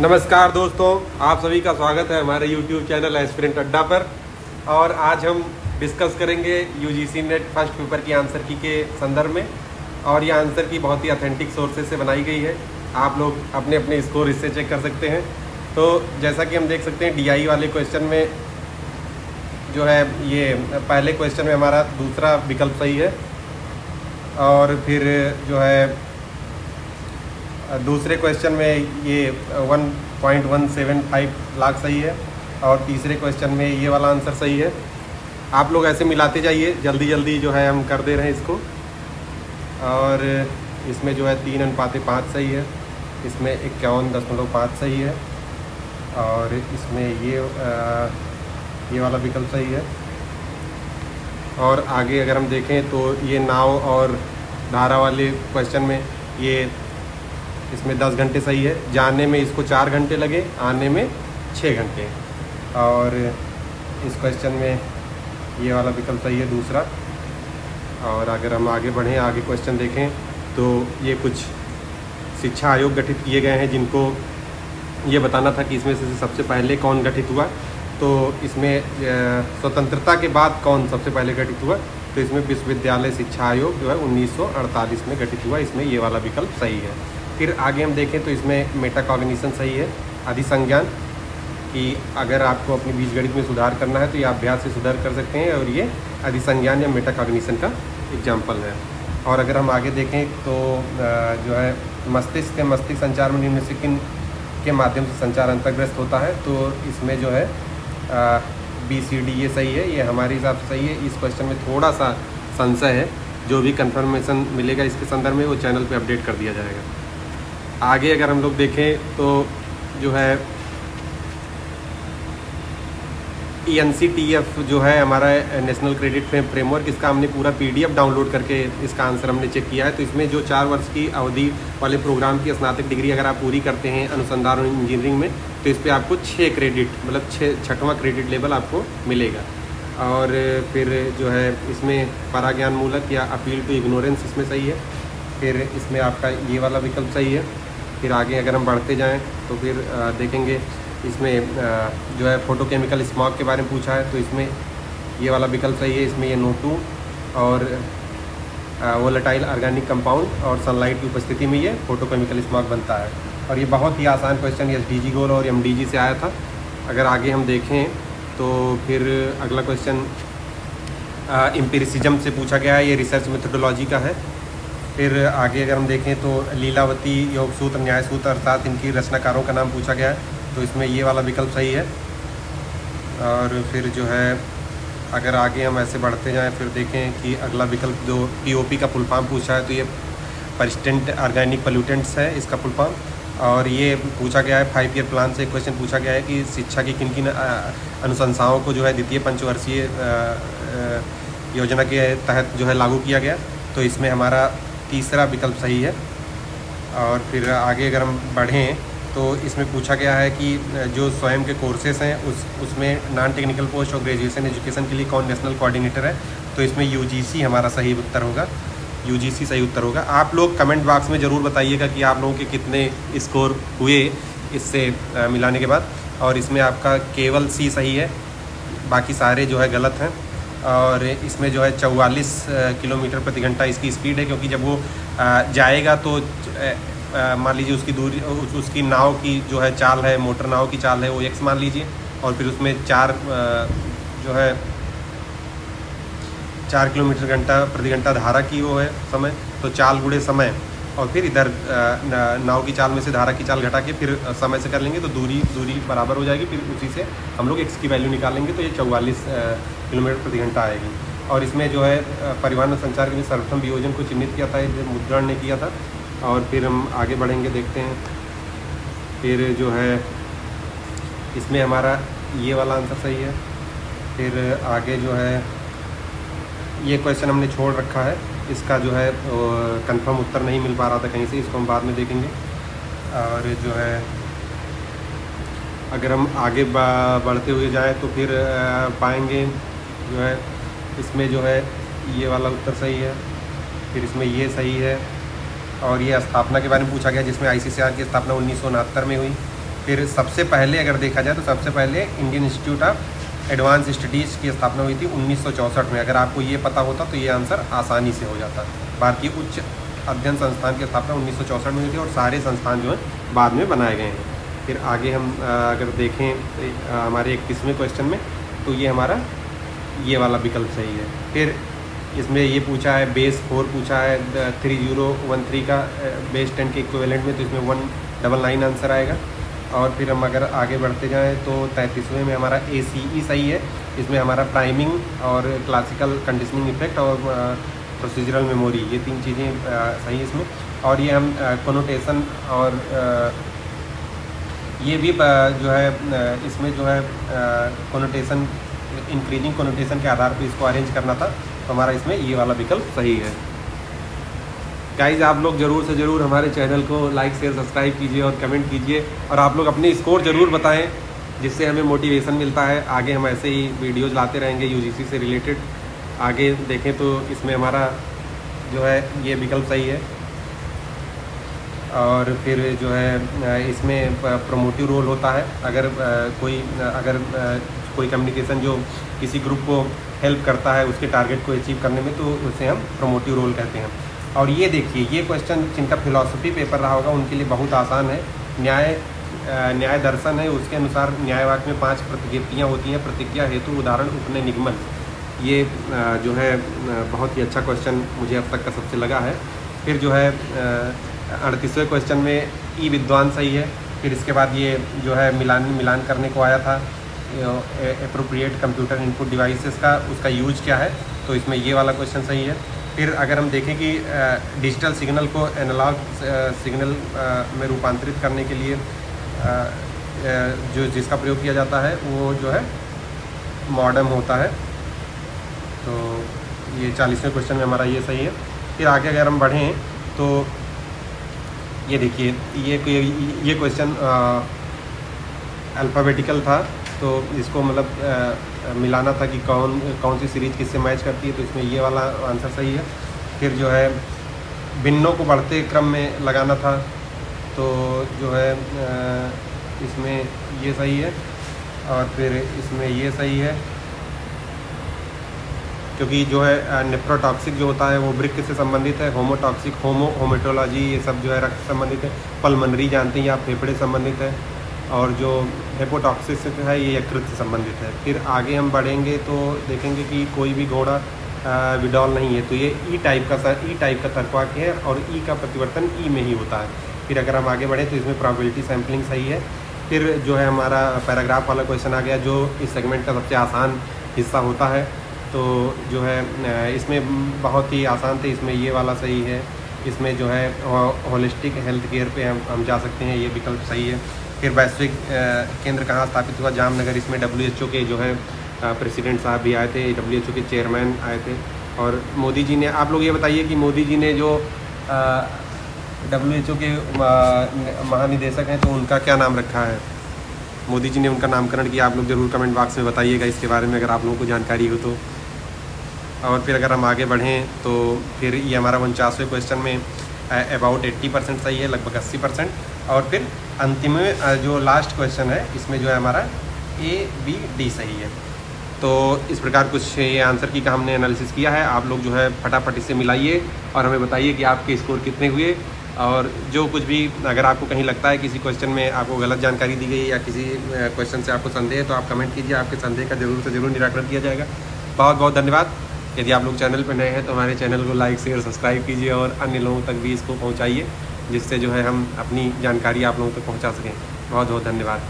नमस्कार दोस्तों, आप सभी का स्वागत है हमारे YouTube चैनल एस्पिरेंट अड्डा पर। और आज हम डिस्कस करेंगे यूजीसी नेट फर्स्ट पेपर की आंसर की के संदर्भ में। और ये आंसर की बहुत ही ऑथेंटिक सोर्सेज से बनाई गई है। आप लोग अपने अपने स्कोर इससे चेक कर सकते हैं। तो जैसा कि हम देख सकते हैं DI वाले क्वेश्चन में जो है ये पहले क्वेश्चन में हमारा दूसरा विकल्प सही है, और फिर जो है दूसरे क्वेश्चन में ये 1.175 लाख सही है, और तीसरे क्वेश्चन में ये वाला आंसर सही है। आप लोग ऐसे मिलाते जाइए, जल्दी जल्दी जो है हम कर दे रहे हैं इसको। और इसमें जो है 3:5 सही है, इसमें 51.5 सही है, और इसमें ये वाला विकल्प सही है। और आगे अगर हम देखें तो ये नाव और धारा वाले क्वेश्चन में ये इसमें 10 घंटे सही है। जाने में इसको 4 घंटे लगे, आने में 6 घंटे। और इस क्वेश्चन में ये वाला विकल्प सही है, दूसरा। और अगर हम आगे बढ़ें, आगे क्वेश्चन देखें तो ये कुछ शिक्षा आयोग गठित किए गए हैं, जिनको ये बताना था कि इसमें से सबसे पहले कौन गठित हुआ। तो इसमें स्वतंत्रता के बाद कौन सबसे पहले गठित हुआ, तो इसमें विश्वविद्यालय शिक्षा आयोग जो है 1948 में गठित हुआ। इसमें ये वाला विकल्प सही है। फिर आगे हम देखें तो इसमें मेटाकॉग्निशन सही है, अधिसंज्ञान, कि अगर आपको अपनी बीजगणित में सुधार करना है तो ये अभ्यास से सुधार कर सकते हैं, और ये अधिसंज्ञान या मेटाकॉग्निशन का एग्जाम्पल है। और अगर हम आगे देखें तो जो है मस्तिष्क के मस्तिष्क संचार में निम्न से किन के माध्यम से संचार अंतर्ग्रस्त होता है, तो इसमें जो है BCD ये सही है, ये हमारे हिसाब से सही है। इस क्वेश्चन में थोड़ा सा संशय है, जो भी कंफर्मेशन मिलेगा इसके संदर्भ में वो चैनल पे अपडेट कर दिया जाएगा। आगे अगर हम लोग देखें तो जो है ENCTF जो है हमारा नेशनल क्रेडिट फ्रेमवर्क, इसका हमने पूरा PDF डाउनलोड करके इसका आंसर हमने चेक किया है। तो इसमें जो 4 वर्ष की अवधि वाले प्रोग्राम की स्नातक डिग्री अगर आप पूरी करते हैं अनुसंधान और इंजीनियरिंग में, तो इस पर आपको 6 क्रेडिट मतलब 6वां क्रेडिट लेवल आपको मिलेगा। और फिर जो है इसमें पराज्ञान मूलक या अपील टू इग्नोरेंस इसमें सही है। फिर इसमें आपका ये वाला विकल्प सही है। फिर आगे अगर हम बढ़ते जाएं तो फिर देखेंगे इसमें जो है फोटोकेमिकल स्मॉग के बारे में पूछा है, तो इसमें ये वाला विकल्प सही है। इसमें ये NO2 और वोलेटाइल ऑर्गेनिक कंपाउंड और सनलाइट की उपस्थिति में ये फोटोकेमिकल स्मॉग बनता है। और ये बहुत ही आसान क्वेश्चन SDG गोल और MDG से आया था। अगर आगे हम देखें तो फिर अगला क्वेश्चन एम्पिरिसिज्म से पूछा गया है, ये रिसर्च मेथोडोलॉजी का है। फिर आगे अगर हम देखें तो लीलावती, योगसूत्र, न्यायसूत्र अर्थात इनकी रचनाकारों का नाम पूछा गया है, तो इसमें ये वाला विकल्प सही है। और फिर जो है अगर आगे हम ऐसे बढ़ते जाएं फिर देखें कि अगला विकल्प जो POP का फुल फॉर्म पूछा है, तो ये पर्सिस्टेंट ऑर्गेनिक पोल्यूटेंट्स है इसका फुल फॉर्म। और ये पूछा गया है 5 ईयर प्लान से क्वेश्चन पूछा गया है कि शिक्षा की किन किन अनुशंसाओं को जो है द्वितीय पंचवर्षीय योजना के तहत जो है लागू किया गया, तो इसमें हमारा तीसरा विकल्प सही है। और फिर आगे अगर हम बढ़ें तो इसमें पूछा गया है कि जो स्वयं के कोर्सेस हैं उसमें नॉन टेक्निकल पोस्ट और ग्रेजुएशन एजुकेशन के लिए कौन नेशनल कोऑर्डिनेटर है, तो इसमें UGC हमारा सही उत्तर होगा। UGC सही उत्तर होगा। आप लोग कमेंट बॉक्स में ज़रूर बताइएगा कि आप लोगों के कितने स्कोर हुए इससे मिलाने के बाद। और इसमें आपका केवल C सही है, बाकी सारे जो है गलत हैं। और इसमें जो है 44 किलोमीटर प्रति घंटा इसकी स्पीड है, क्योंकि जब वो जाएगा तो मान लीजिए उसकी दूरी, उसकी नाव की जो है चाल है, मोटर नाव की चाल है वो x मान लीजिए, और फिर उसमें 4 किलोमीटर प्रति घंटा धारा की वो है समय, तो चाल गुणे समय, और फिर इधर नाव की चाल में से धारा की चाल घटा के फिर समय से कर लेंगे तो दूरी बराबर हो जाएगी। फिर उसी से हम लोग x की वैल्यू निकालेंगे, तो ये 44 किलोमीटर प्रति घंटा आएगी। और इसमें जो है परिवहन और संचार के लिए सर्वप्रथम वियोजन को चिन्हित किया था, ये मुद्रण ने किया था। और फिर हम आगे बढ़ेंगे, देखते हैं। फिर जो है इसमें हमारा ये वाला आंसर सही है। फिर आगे जो है ये क्वेश्चन हमने छोड़ रखा है, इसका जो है कंफर्म उत्तर नहीं मिल पा रहा था कहीं से, इसको हम बाद में देखेंगे। और जो है अगर हम आगे बढ़ते हुए जाएं तो फिर पाएंगे जो है इसमें जो है ये वाला उत्तर सही है, फिर इसमें ये सही है। और ये स्थापना के बारे में पूछा गया जिसमें ICCR की स्थापना 1969 में हुई। फिर सबसे पहले अगर देखा जाए तो सबसे पहले Indian institute of advance studies की स्थापना हुई थी 1964 में। अगर आपको ये पता होता तो ये आंसर आसानी से हो जाता। भारतीय उच्च अध्ययन संस्थान की स्थापना 1964 में हुई थी और सारे संस्थान जो हैं बाद में बनाए गए हैं। फिर आगे हम अगर देखें हमारे 31वें क्वेश्चन में, तो ये हमारा ये वाला विकल्प सही है। फिर इसमें ये पूछा है बेस 4 पूछा है 3013 का बेस 10 के इक्विवेलेंट में, तो इसमें 199 आंसर आएगा। और फिर हम अगर आगे बढ़ते जाएं तो 33वें में हमारा ACE सही है। इसमें हमारा प्राइमिंग और क्लासिकल कंडीशनिंग इफेक्ट और प्रोसीजरल मेमोरी, ये 3 चीज़ें सही इसमें। और ये हम कोनोटेशन और ये भी जो है इसमें जो है कोनोटेशन इंक्रीजिंग कोनोटेशन के आधार पर इसको अरेंज करना था, तो हमारा इसमें ये वाला विकल्प सही है। गाइज आप लोग ज़रूर से ज़रूर हमारे चैनल को लाइक शेयर सब्सक्राइब कीजिए और कमेंट कीजिए, और आप लोग अपने स्कोर ज़रूर बताएं, जिससे हमें मोटिवेशन मिलता है। आगे हम ऐसे ही वीडियोज़ लाते रहेंगे UGC से रिलेटेड। आगे देखें तो इसमें हमारा जो है ये विकल्प सही है। और फिर जो है इसमें प्रमोटिव रोल होता है। अगर कोई कम्युनिकेशन जो किसी ग्रुप को हेल्प करता है उसके टारगेट को अचीव करने में, तो उसे हम प्रमोटिव रोल कहते हैं। और ये देखिए, ये क्वेश्चन जिनका फिलॉसफी पेपर रहा होगा उनके लिए बहुत आसान है। न्याय दर्शन है, उसके अनुसार न्याय वाक्य में 5 प्रतिज्ञप्तियाँ होती हैं। प्रतिज्ञा हेतु उदाहरण उपनय निगमन, ये जो है बहुत ही अच्छा क्वेश्चन मुझे अब तक का सबसे लगा है। फिर जो है 38वें क्वेश्चन में ई विद्वान सही है। फिर इसके बाद ये जो है मिलान करने को आया था एप्रोप्रिएट कंप्यूटर इनपुट डिवाइसेस का, उसका यूज क्या है, तो इसमें ये वाला क्वेश्चन सही है। फिर अगर हम देखें कि डिजिटल सिग्नल को एनालॉग सिग्नल में रूपांतरित करने के लिए जो जिसका प्रयोग किया जाता है वो जो है मॉडेम होता है। तो ये 40वें क्वेश्चन में हमारा ये सही है। फिर आगे अगर हम बढ़ें तो ये देखिए, ये क्वेश्चन अल्फ़ाबेटिकल था, तो इसको मतलब मिलाना था कि कौन सी सीरीज़ किससे मैच करती है, तो इसमें ये वाला आंसर सही है। फिर जो है भिन्नों को बढ़ते क्रम में लगाना था, तो जो है इसमें ये सही है। और फिर इसमें ये सही है, क्योंकि जो है नेफ्रोटॉक्सिक जो होता है वो वृक्क से संबंधित है। होमोटॉक्सिक होमेटोलॉजी ये सब जो है रक्त से संबंधित है। पल्मनरी जानते हैं या फेफड़े संबंधित है। और जो हेपोटॉक्सिक है ये यकृत से संबंधित है। फिर आगे हम बढ़ेंगे तो देखेंगे कि कोई भी घोड़ा विडॉल नहीं है, तो ये ई टाइप का तर्कवाक्य है और ई का प्रतिवर्तन ई में ही होता है। फिर अगर हम आगे बढ़ें तो इसमें प्रोबेबिलिटी सैम्पलिंग सही है। फिर जो है हमारा पैराग्राफ वाला क्वेश्चन आ गया, जो इस सेगमेंट का सबसे आसान हिस्सा होता है। तो जो है इसमें बहुत ही आसान थे, इसमें ये वाला सही है। इसमें जो है होलिस्टिक हेल्थ केयर पे हम जा सकते हैं, ये विकल्प सही है। फिर वैश्विक केंद्र कहाँ स्थापित हुआ, जामनगर। इसमें WHO के जो है प्रेसिडेंट साहब भी आए थे, WHO के चेयरमैन आए थे। और मोदी जी ने, आप लोग ये बताइए कि मोदी जी ने जो WHO के महानिदेशक हैं तो उनका क्या नाम रखा है, मोदी जी ने उनका नामकरण किया। आप लोग ज़रूर कमेंट बॉक्स में बताइएगा इसके बारे में अगर आप लोगों को जानकारी हो तो। और फिर अगर हम आगे बढ़ें तो फिर ये हमारा 49वें क्वेश्चन में अबाउट 80% सही है, लगभग 80%। और फिर अंतिम में जो लास्ट क्वेश्चन है इसमें जो है हमारा ABD सही है। तो इस प्रकार कुछ ये आंसर की का हमने एनालिसिस किया है। आप लोग जो है फटाफट इसे मिलाइए और हमें बताइए कि आपके स्कोर कितने हुए। और जो कुछ भी अगर आपको कहीं लगता है किसी क्वेश्चन में आपको गलत जानकारी दी गई या किसी क्वेश्चन से आपको संदेह है तो आप कमेंट कीजिए, आपके संदेह का ज़रूर से ज़रूर निराकरण किया जाएगा। बहुत बहुत धन्यवाद। यदि आप लोग चैनल पर नए हैं तो हमारे चैनल को लाइक शेयर सब्सक्राइब कीजिए और अन्य लोगों तक भी इसको पहुँचाइए, जिससे जो है हम अपनी जानकारी आप लोगों तक पहुँचा सकें। बहुत बहुत धन्यवाद।